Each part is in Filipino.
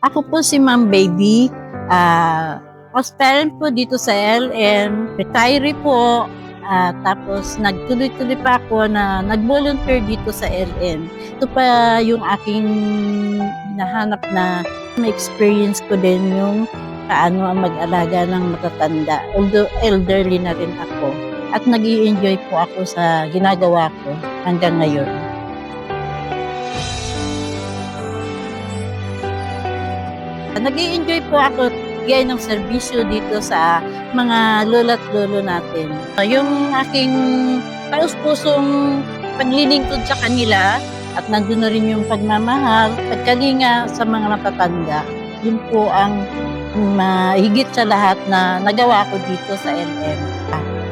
Ako po si Ma'am Baby, house parent po dito sa LM, retiree po, tapos nagtuloy-tuloy pa ako na nag-volunteer dito sa LM. Ito pa yung aking nahanap na ma-experience ko din yung paano ang mag-alaga ng matatanda, although elderly na rin ako. At nag-i-enjoy po ako sa ginagawa ko hanggang ngayon. Nag-i-enjoy po ako bigay ng serbisyo dito sa mga lolo't lolo natin. Yung aking taus-pusong paglilingkod sa kanila at nandun na rin yung pagmamahal, pagkalinga sa mga matatanda. Yun po ang mahigit sa lahat na nagawa ko dito sa LM.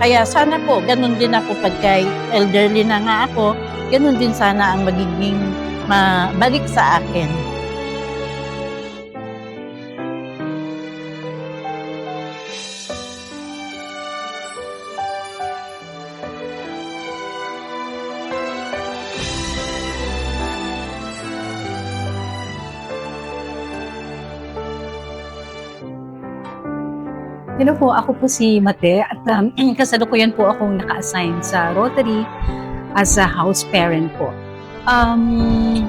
Kaya sana po, ganun din ako pagka elderly na nga ako, ganun din sana ang magiging mabalik sa akin. Hello po, ako po si Mate at kasalukuyan po akong naka-assign sa Rotary as a house parent po.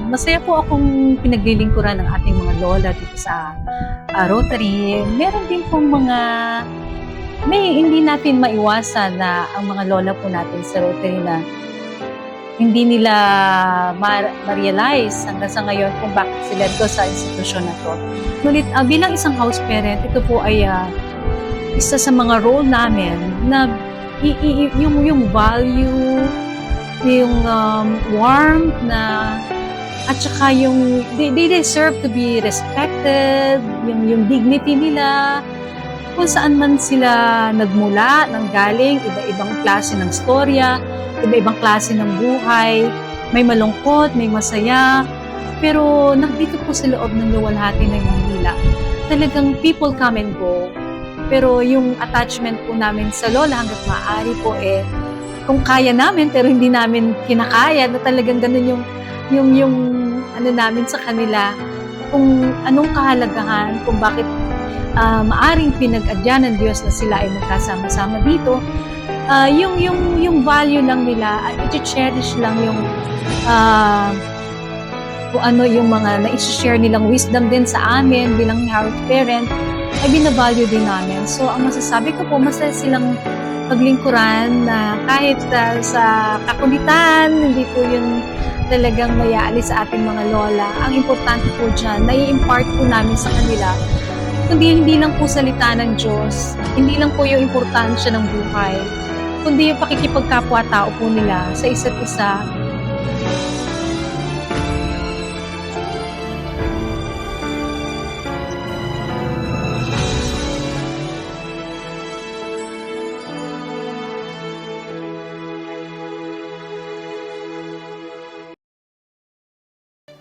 Masaya po akong pinaglilingkuran ng ating mga lola dito sa Rotary. Meron din pong hindi natin maiwasan na ang mga lola po natin sa Rotary na hindi nila ma-realize hanggang sa ngayon kung bakit sila dito sa institusyon na to. Ngunit bilang isang house parent, ito po ay isa sa mga role namin na yung value, yung warmth na at saka yung they deserve to be respected, yung dignity nila kung saan man sila nagmula, nanggaling, iba-ibang klase ng storya, iba-ibang klase ng buhay, may malungkot, may masaya, pero nandito po sa loob ng luwalhati ng Maynila. Talagang people come and go. Pero yung attachment po namin sa lola hanggat maaari po kung kaya namin pero hindi namin kinakaya na talagang ganun yung ano namin sa kanila, kung anong kahalagahan, kung bakit maaring pinag-adya ng Diyos na sila ay magkasama-sama dito. Yung value lang nila, i-cherish lang yung kung ano yung mga na-share nilang wisdom din sa amin bilang house parent, ay binavalue din namin. So, ang masasabi ko po, masaya silang paglingkuran na kahit sa kakulitan, hindi po yun talagang mayaalis sa ating mga lola. Ang importante po dyan, nai-impart po namin sa kanila, kundi hindi lang po salita ng Diyos, hindi lang po yung importansya ng buhay, kundi yung pakikipagkapwa-tao po nila sa isa't isa.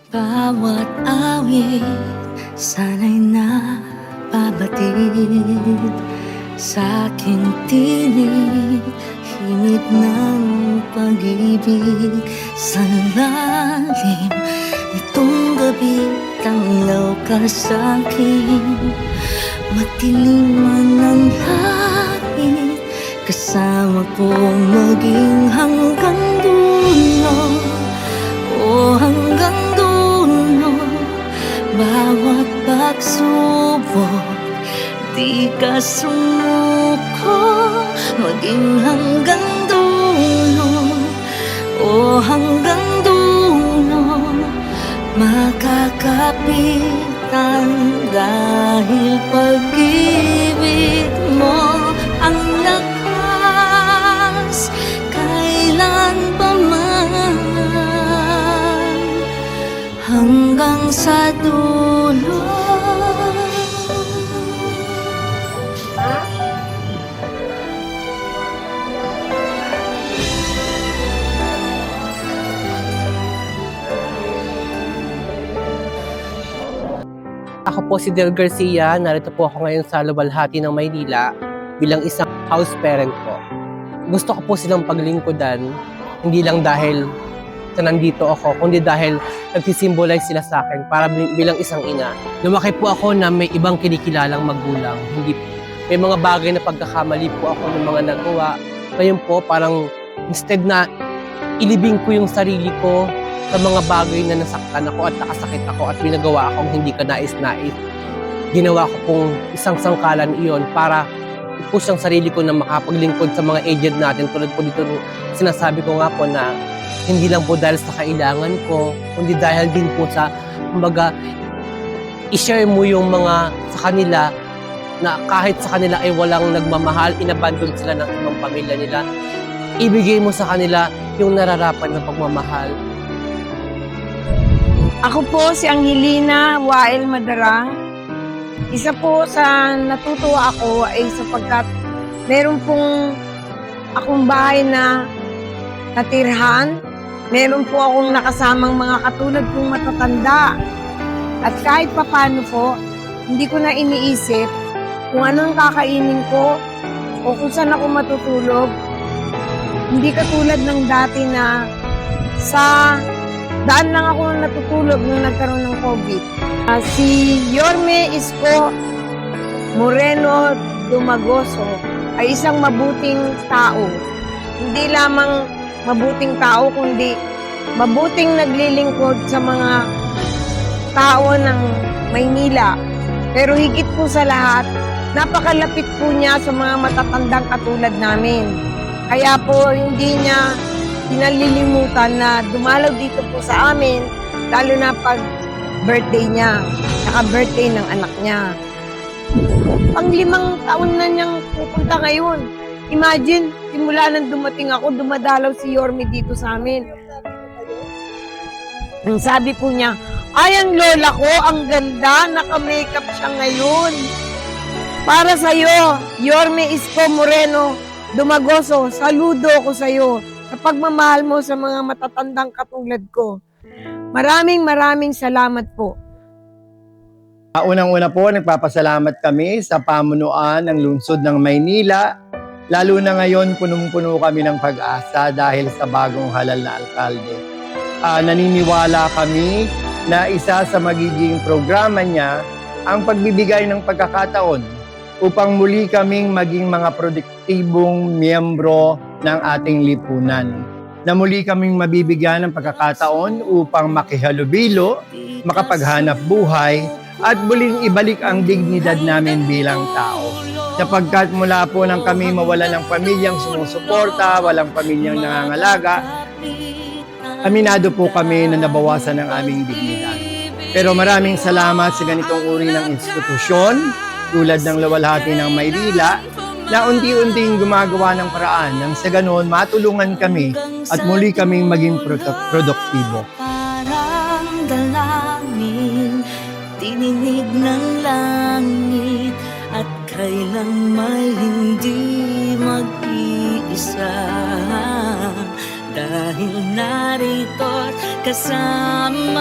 Bawat awit sana'y nababatid sa aking tinig, himig ng pag-ibig sa lalim nitong gabi. Tanglaw ka sa'kin, matilim man ang langit, kasama kong maging hanggang dulo. O hanggang dulo, bawat pagsubok, di ka sumuko. Maging hanggang dulo, o hanggang dulo, makakapitan dahil pag-ibig mo ang lakas kailan pa man. Hanggang sa dulo. Ako po si Del Garcia, narito po ako ngayon sa luwalhati ng Maynila bilang isang house parent po. Gusto ko po silang paglingkudan, hindi lang dahil na nandito ako, kundi dahil nagsisimbolize sila sa akin para bilang isang ina. Lumaki po ako na may ibang kinikilalang magulang. Hindi, may mga bagay na pagkakamali po ako ng mga nagawa. Ngayon po, parang instead na ilibing ko yung sarili ko sa mga bagay na nasaktan ako at nakasakit ako at binagawa akong hindi ka nais-nais, ginawa ko pong isang sangkalan iyon para i-push ang sarili ko na makapaglingkod sa mga aged natin. Tulad po dito, sinasabi ko nga po na hindi lang po dahil sa kailangan ko, kundi dahil din po sa, kumbaga, i-share mo yung mga sa kanila na kahit sa kanila ay walang nagmamahal, inabandon sila ng ibang pamilya nila, ibigay mo sa kanila yung nararapat na pagmamahal. Ako po si Angelina Wael Madarang. Isa po sa natutuwa ako ay sapagkat meron pong akong bahay na natirhan. Meron po akong nakasamang mga katulad kong matatanda. At kahit papano po, hindi ko na iniisip kung anong kakainin ko o kung saan ako matutulog. Hindi katulad ng dati na sa daan lang ako natutulog nung nagkaroon ng COVID. Si Yorme Isko Moreno Dumagoso ay isang mabuting tao. Hindi lamang mabuting tao, kundi mabuting naglilingkod sa mga tao ng Maynila. Pero higit po sa lahat, napakalapit po niya sa mga matatandang katulad namin. Kaya po hindi niya pinalilimutan na dumalaw dito po sa amin, lalo na pag birthday niya, saka birthday ng anak niya. Pang-5 taon na niyang pupunta ngayon. Imagine, simula nang dumating ako, dumadalaw si Yorme dito sa amin. Ang sabi po niya, ay, ang lola ko, ang ganda, naka-makeup siya ngayon. Para sa'yo, Yorme Isko Moreno Dumagoso, saludo ko sa'yo sa pagmamahal mo sa mga matatandang katulad ko. Maraming salamat po. Unang-una po, nagpapasalamat kami sa pamunuan ng lungsod ng Maynila. Lalo na ngayon, punong-puno kami ng pag-asa dahil sa bagong halal na alkalde. Naniniwala kami na isa sa magiging programa niya ang pagbibigay ng pagkakataon upang muli kaming maging mga produktibong miyembro ng ating lipunan. Na muli kaming mabibigyan ng pagkakataon upang makihalubilo, makapaghanap buhay, at muling ibalik ang dignidad namin bilang tao. Sapagkat mula po nang kami mawala ng pamilyang sumusuporta, walang pamilyang nangangalaga, aminado po kami na nabawasan ng aming dignidad. Pero maraming salamat sa ganitong uri ng institusyon, tulad ng Luwalhati ng Maynila, na unti-unting gumagawa ng paraan nang sa ganoon matulungan kami at muli kaming maging produktibo. Parang dalangin, tininig ng langit, at kailanman hindi mag-iisa. Dahil narito't kasama